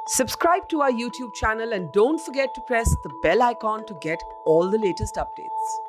Subscribe to our YouTube channel and don't forget to press the bell icon to get all the latest updates.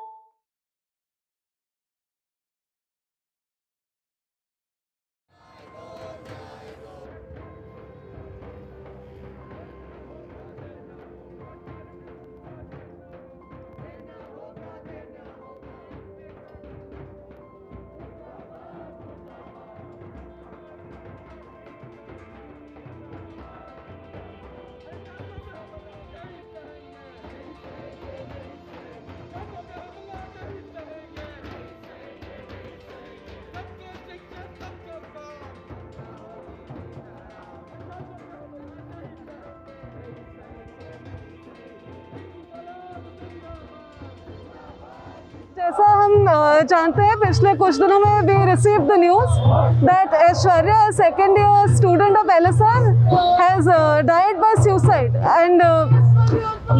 जैसा हम जानते हैं पिछले कुछ दिनों में we receive the news that Aishwarya second year student of LSR has died by suicide and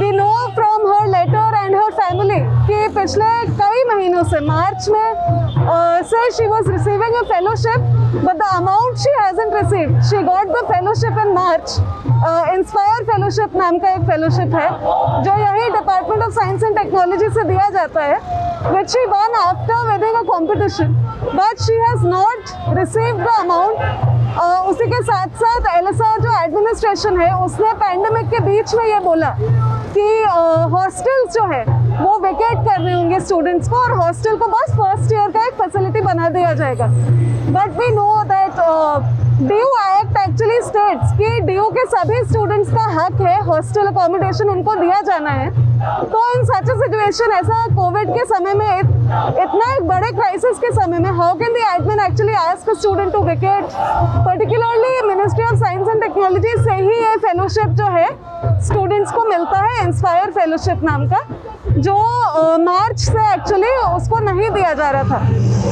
we know from her letter and her family कि पिछले कई महीनों से मार्च में से she was receiving a fellowship but the amount she hasn't received she got the fellowship in March inspire fellowship नाम का एक फेलोशिप है जो यही department of science and technology से दिया जाता है which she won after winning a competition but she has not received the amount. उसी के साथ साथ LSR जो एडमिनिस्ट्रेशन है उसने पैंडेमिक के बीच में ये बोला कि हॉस्टल्स जो है वो वेकेट कर रहे होंगे स्टूडेंट्स को और हॉस्टल को बस फर्स्ट ईयर का एक फैसिलिटी बना दिया जाएगा but we know that DU act actually states कि DU के सभी स्टूडेंट्स का हक है हॉस्टल अकोमोडेशन उनको दिया जाना है. तो इन सच अ सिचुएशन ऐसा कोविड के समय में इतना एक बड़े क्राइसिस के समय में how can the admin actually ask a student to vacate. Particularly ministry of science and technology से ही ये फेलोशिप जो है स्टूडेंट्स को मिलता है इंस्पायर फेलोशिप नाम का जो मार्च से एक्चुअली उसको नहीं दिया जा रहा था.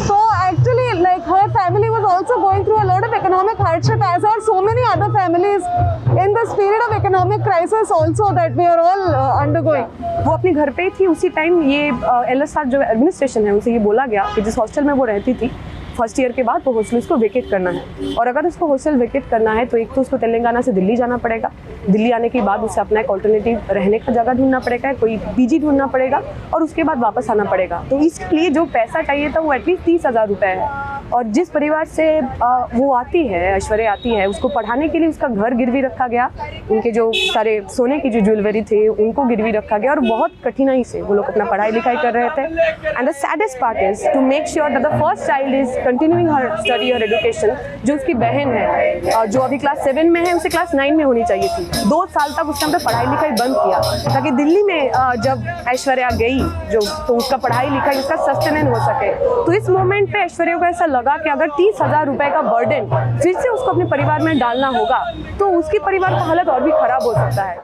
तो actually like her family was also going through a lot of economic hardship as are so many other families in this period of economic crisis also that we are all undergoing. वो अपने घर पे ही थी उसी time ये LSR जो administration है उसे ये बोला गया कि जिस हॉस्टल में वो रहती थी फर्स्ट ईयर के बाद वो हॉस्टल उसको वेकेट करना है और अगर उसको हॉस्टल वेकेट करना है तो एक तो उसको तेलंगाना से दिल्ली जाना पड़ेगा. दिल्ली आने के बाद उसे अपना एक ऑल्टरनेटिव रहने का जगह ढूंढना पड़ेगा कोई PG ढूंढना पड़ेगा और उसके बाद वापस आना पड़ेगा. तो इसके लिए जो पैसा चाहिए था वो एटलीस्ट 30,000 रुपये है और जिस परिवार से वो आती है ऐश्वर्या आती है उसको पढ़ाने के लिए उसका घर गिरवी रखा गया. उनके जो सारे सोने की जो ज्वेलरी थे उनको गिरवी रखा गया और बहुत कठिनाई से वो लोग अपना पढ़ाई लिखाई कर रहे थे. And the saddest part is to make sure that the first child is continuing her study और एजुकेशन. जो उसकी बहन है जो अभी क्लास 7 में है उसे क्लास 9 में होनी चाहिए थी. 2 साल तक उसने अपना पढ़ाई लिखाई बंद किया ताकि दिल्ली में जब ऐश्वर्या गई जो तो उसका पढ़ाई लिखाई उसका सस्टेनेंस हो सके. तो इस मोमेंट पे ऐश्वर्या को ऐसा लगा कि अगर 30,000 रुपये का बर्डन फिर से उसको अपने परिवार में डालना होगा तो उसके परिवार का हालत और भी खराब हो सकता है.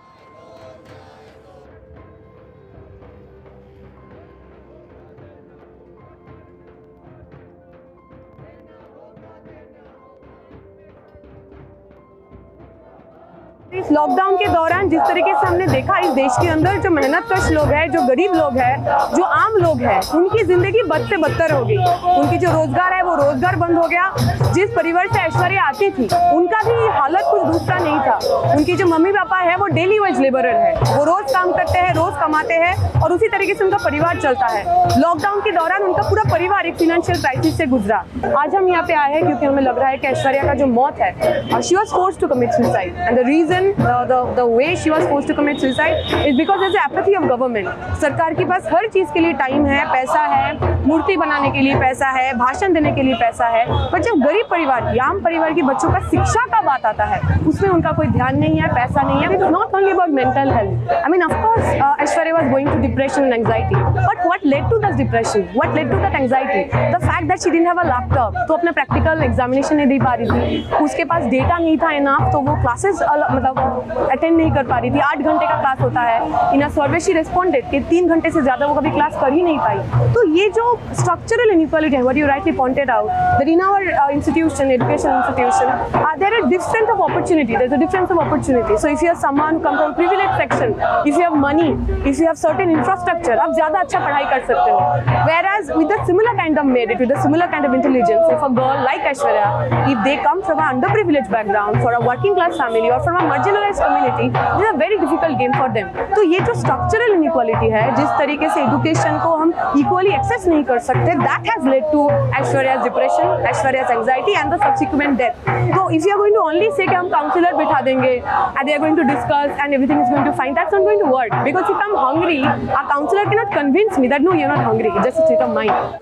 इस लॉकडाउन के दौरान जिस तरीके से हमने देखा इस देश के अंदर जो मेहनतकश लोग हैं जो गरीब लोग हैं जो आम लोग हैं उनकी ज़िंदगी बद से बदतर हो गई. उनकी जो रोज़गार है वो रोज़गार बंद हो गया. जिस परिवार से ऐश्वर्या आती थी उनका भी हालत कुछ दूसरा नहीं था. उनकी जो मम्मी पापा है वो डेली वेज लेबरर है. वो रोज़ काम करते हैं रोज़ कमाते हैं और उसी तरीके से उनका परिवार चलता है. लॉकडाउन के दौरान उनका पूरा परिवार एक फाइनेंशियल क्राइसिस से गुजरा. आज हम यहाँ पे आए हैं क्योंकि हमें लग रहा है कि ऐश्वर्या का जो मौत है she was forced to commit suicide and the reason the way she was forced to commit suicide is because there's apathy of government. सरकार के पास हर चीज़ के लिए टाइम है पैसा है मूर्ति बनाने के लिए पैसा है भाषण देने के लिए पैसा है पर जब गरीब परिवार की आम परिवार के बच्चों का शिक्षा का बात आता है उसमें उनका कोई ध्यान नहीं है पैसा नहीं है. It's not only about mental health. I mean of course Aishwarya was going to depression and anxiety but what led to that depression? What led to that anxiety? The fact that she didn't have a laptop तो अपना practical examination नहीं दे पा रही थी. उसके पास data नहीं था enough तो वो क्लासेस मतलब अटेंड नहीं कर पा रही थी. 8 घंटे का क्लास होता है. इन अ सर्वे शी रिस्पॉन्डेड कि 3 घंटे से ज़्यादा वो कभी क्लास कर ही नहीं पाई. तो ये जो स्ट्रक्चरल इनइक्वालिटी है what you rightly pointed out that in our institution education institution there are difference of opportunity. There is a difference of opportunity. So if you are someone who comes from privileged section, if you have money, if you have certain infrastructure, आप ज़्यादा अच्छा पढ़ाई कर सकते हो. Whereas with a similar kind of merit, with a similar kind of intelligence, if a girl like Aishwarya, if they come from an underprivileged background, for a working class family or from a marginalized community, it is a very difficult game for them. तो ये जो structural inequality है, जिस तरीके से education को हम equally access नहीं कर सकते, that has led to Aishwarya's depression, Aishwarya's anxiety and the subsequent death. So if you are going to only say कि हम counselor बिठा देंगे and they are going to discuss and everything is going to fine, that's not going to work. Because if I'm hungry, a counselor cannot convince me that no, you're not hungry. It's just a state of mind.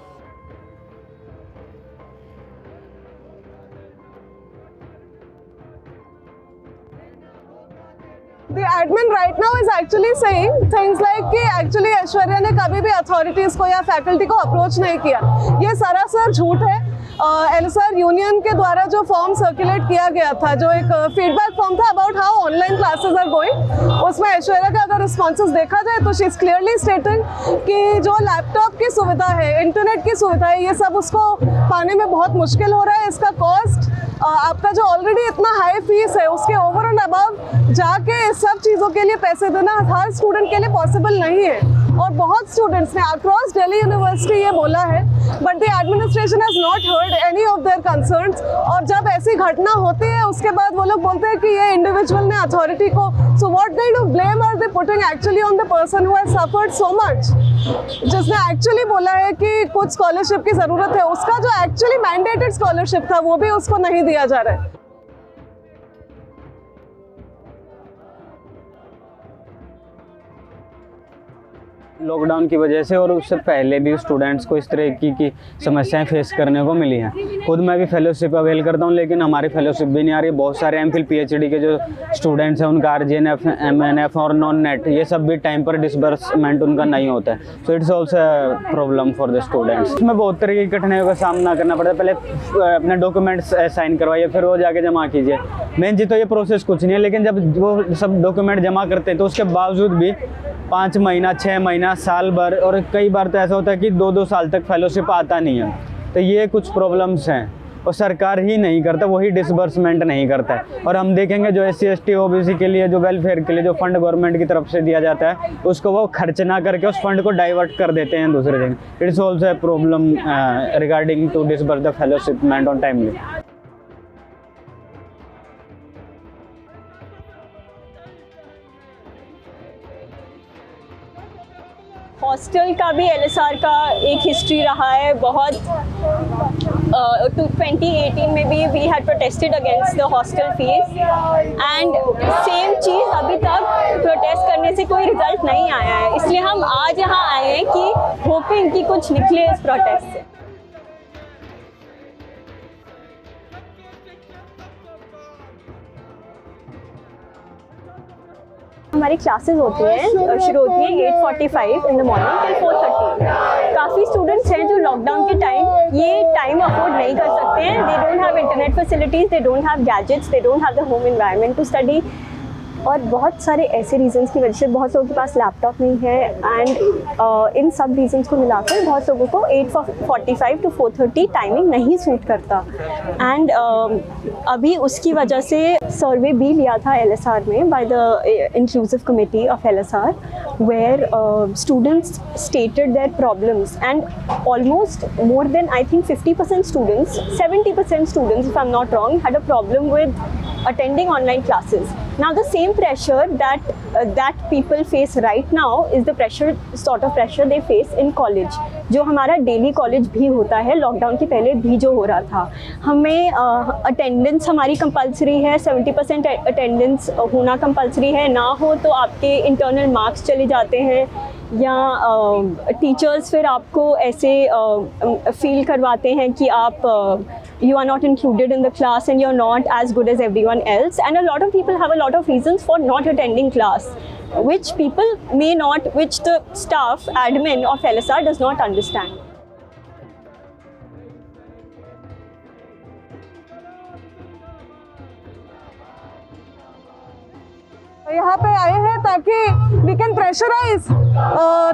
The admin right now is actually saying things like कि actually Aishwarya ने कभी भी authorities को या faculty को approach नहीं किया. ये सरासर झूठ है. LSR यूनियन के द्वारा जो फॉर्म सर्कुलेट किया गया था, जो एक फीडबैक फॉर्म था about how online classes are going, उसमें ऐश्वर्या का अगर रिस्पॉन्सेज देखा जाए तो शी इज़ क्लियरली स्टेटिंग कि जो लैपटॉप की सुविधा है, इंटरनेट की सुविधा है, ये सब उसको पाने में बहुत मुश्किल हो रहा है. इसका कॉस्ट आपका जो ऑलरेडी इतना हाई फीस है उसके ओवर एंड अबव जाके इस सब चीज़ों के लिए पैसे देना हर स्टूडेंट के लिए पॉसिबल नहीं है. और बहुत स्टूडेंट्स ने अक्रॉस दिल्ली यूनिवर्सिटी ये बोला है, but the administration has not heard any of their concerns. और जब ऐसी घटना होती है उसके बाद वो लोग बोलते हैं कि ये इंडिविजुअल ने अथॉरिटी को, so what kind of blame are they putting actually on the person who has suffered so much, जिसने एक्चुअली बोला है कि कुछ स्कॉलरशिप की ज़रूरत है, उसका जो एक्चुअली मैंडेटेड स्कॉलरशिप था वो भी उसको नहीं दिया जा रहा है. लॉकडाउन की वजह से और उससे पहले भी स्टूडेंट्स को इस तरह की समस्याएं फेस करने को मिली हैं. खुद मैं भी फेलोशिप अवेल करता हूं, लेकिन हमारी फेलोशिप भी नहीं आ रही. बहुत सारे एमफिल पीएचडी के जो स्टूडेंट्स हैं उनका आरजीएनएफ, एमएनएफ और नॉन नेट ये सब भी टाइम पर डिसबर्समेंट उनका नहीं होता है. So it's also problem for the students. इसमें बहुत तरह की कठिनाइयों का सामना करना पड़ता है. पहले अपने डॉक्यूमेंट्स साइन करवाइए, फिर वो जाके जमा कीजिए. मेन जी तो ये प्रोसेस कुछ नहीं है, लेकिन जब वो सब डॉक्यूमेंट जमा करते हैं तो उसके बावजूद भी 5 महीना, 6 महीना, साल भर और कई बार तो ऐसा होता है कि 2-2 साल तक फेलोशिप आता नहीं है. तो ये कुछ प्रॉब्लम्स हैं और सरकार ही नहीं करता, वही डिसबर्समेंट नहीं करता है. और हम देखेंगे जो SC ST OBC के लिए जो वेलफेयर के लिए जो फंड गवर्नमेंट की तरफ से दिया जाता है उसको वो खर्च ना करके उस फंड को डाइवर्ट कर देते हैं दूसरे जगह. It's also a problem regarding to disburse the fellowshipment on timely. Hostel का भी LSR का एक हिस्ट्री रहा है बहुत. 2018 में भी we had protested against the hostel fees and same चीज़ अभी तक प्रोटेस्ट करने से कोई रिजल्ट नहीं आया है. इसलिए हम आज यहाँ आए हैं कि होपिंग कि कुछ निकले इस प्रोटेस्ट से. हमारी क्लासेस होती हैं, शुरू होती हैं 8:45 इन द मॉर्निंग टिल 4:30. काफ़ी स्टूडेंट्स हैं जो लॉकडाउन के टाइम ये टाइम अफोर्ड नहीं कर सकते हैं. They don't have internet facilities, they don't have gadgets, they don't have the home environment to study. और बहुत सारे ऐसे रीजंस की वजह से बहुत लोगों के पास लैपटॉप नहीं है एंड इन सब रीजंस को मिलाकर बहुत लोगों को 8:45 to 4:30 टाइमिंग नहीं सूट करता. एंड अभी उसकी वजह से सर्वे भी लिया था LSR में by the inclusive committee of LSR where students stated their problems and almost more than I think 50% students, 70% students if I'm not wrong had a problem with attending online classes. Now the same pressure that people face right now is the sort of pressure they face in college. जो हमारा daily college भी होता है, lockdown के पहले भी जो हो रहा था. हमें अटेंडेंस हमारी कंपलसरी है, 70% अटेंडेंस होना कंपलसरी है. ना हो तो आपके इंटरनल मार्क्स चले जाते हैं या टीचर्स फिर आपको ऐसे फील करवाते हैं कि आप you are not included in the class and you're not as good as everyone else. And a lot of people have a lot of reasons for not attending class, which the staff admin of LSR does not understand. यहाँ पे आए हैं ताकि we can pressurize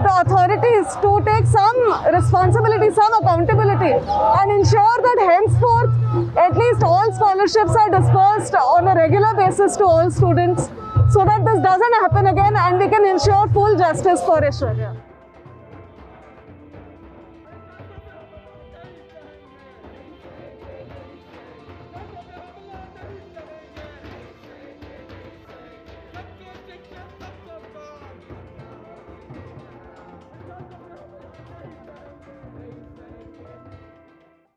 the authorities to take some responsibility, some accountability, and ensure that henceforth at least all scholarships are dispersed on a regular basis to all students, so that this doesn't happen again and we can ensure full justice for Aishwarya.